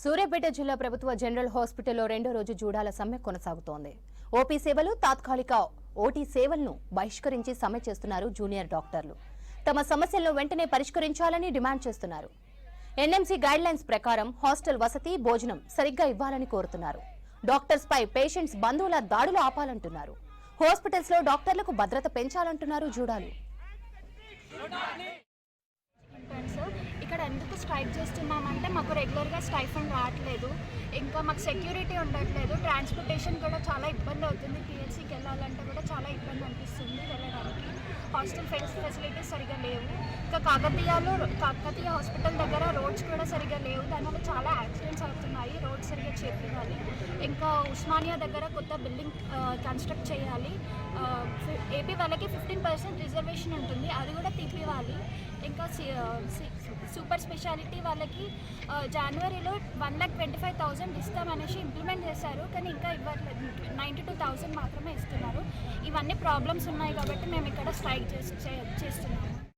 సూర్యాపేట జిల్లా ప్రభుత్వ జనరల్ హాస్పిటల్లో రెండో రోజు జూడాల సమ్మె కొనసాగుతోంది. ఓపీ సేవలు, తాత్కాలిక ఓటీ సేవలను బహిష్కరించి సమ్మె చేస్తున్నారు జూనియర్ డాక్టర్లు. తమ సమస్యలను వెంటనే పరిష్కరించాలని డిమాండ్ చేస్తున్నారు. ఎన్ఎంసీ గైడ్లైన్స్ ప్రకారం హాస్టల్ వసతి, భోజనం సరిగ్గా ఇవ్వాలని కోరుతున్నారు. డాక్టర్స్ పై పేషెంట్స్ బంధువుల దాడులు ఆపాలంటున్నారు. హాస్పిటల్స్ లో డాక్టర్లకు భద్రత పెంచాలంటున్నారు జూడాలు. ఇక్కడ ఎందుకు స్ట్రైక్ చేస్తున్నామంటే మాకు రెగ్యులర్గా స్టైఫండ్ రావట్లేదు, ఇంకా మాకు సెక్యూరిటీ ఉండట్లేదు, ట్రాన్స్పోర్టేషన్ కూడా చాలా ఇబ్బంది అవుతుంది. పిహెచ్సికి వెళ్ళాలంటే కూడా చాలా ఇబ్బంది అనిపిస్తుంది వెళ్ళడానికి. హాస్టల్ ఫెసిలిటీస్ సరిగా లేవు. ఇంకా కాకతీయ హాస్పిటల్ దగ్గర రోడ్స్ కూడా సరిగా లేవు, దానివల్ల చాలా యాక్సిడెంట్స్ అవుతున్నాయి. రోడ్స్ సరిగా చేయాలి. ఇంకా ఉస్మానియా దగ్గర కొత్త బిల్డింగ్ కన్స్ట్రక్ట్ చేయాలి. ఏపీ వాళ్ళకి 15% రిజర్వేషన్ ఉంటుంది, అది కూడా తీపివ్వాలి. ఇంకా సూపర్ స్పెషాలిటీ వాళ్ళకి జనవరిలో 1,25,000 ఇస్తామనేసి ఇంప్లిమెంట్ చేశారు, కానీ ఇంకా ఇవ్వట్లేదు. 92,000 మాత్రమే ఇస్తున్నారు. ఇవన్నీ ప్రాబ్లమ్స్ ఉన్నాయి కాబట్టి మేము ఇక్కడ స్ట్రైక్ చేస్తున్నాము.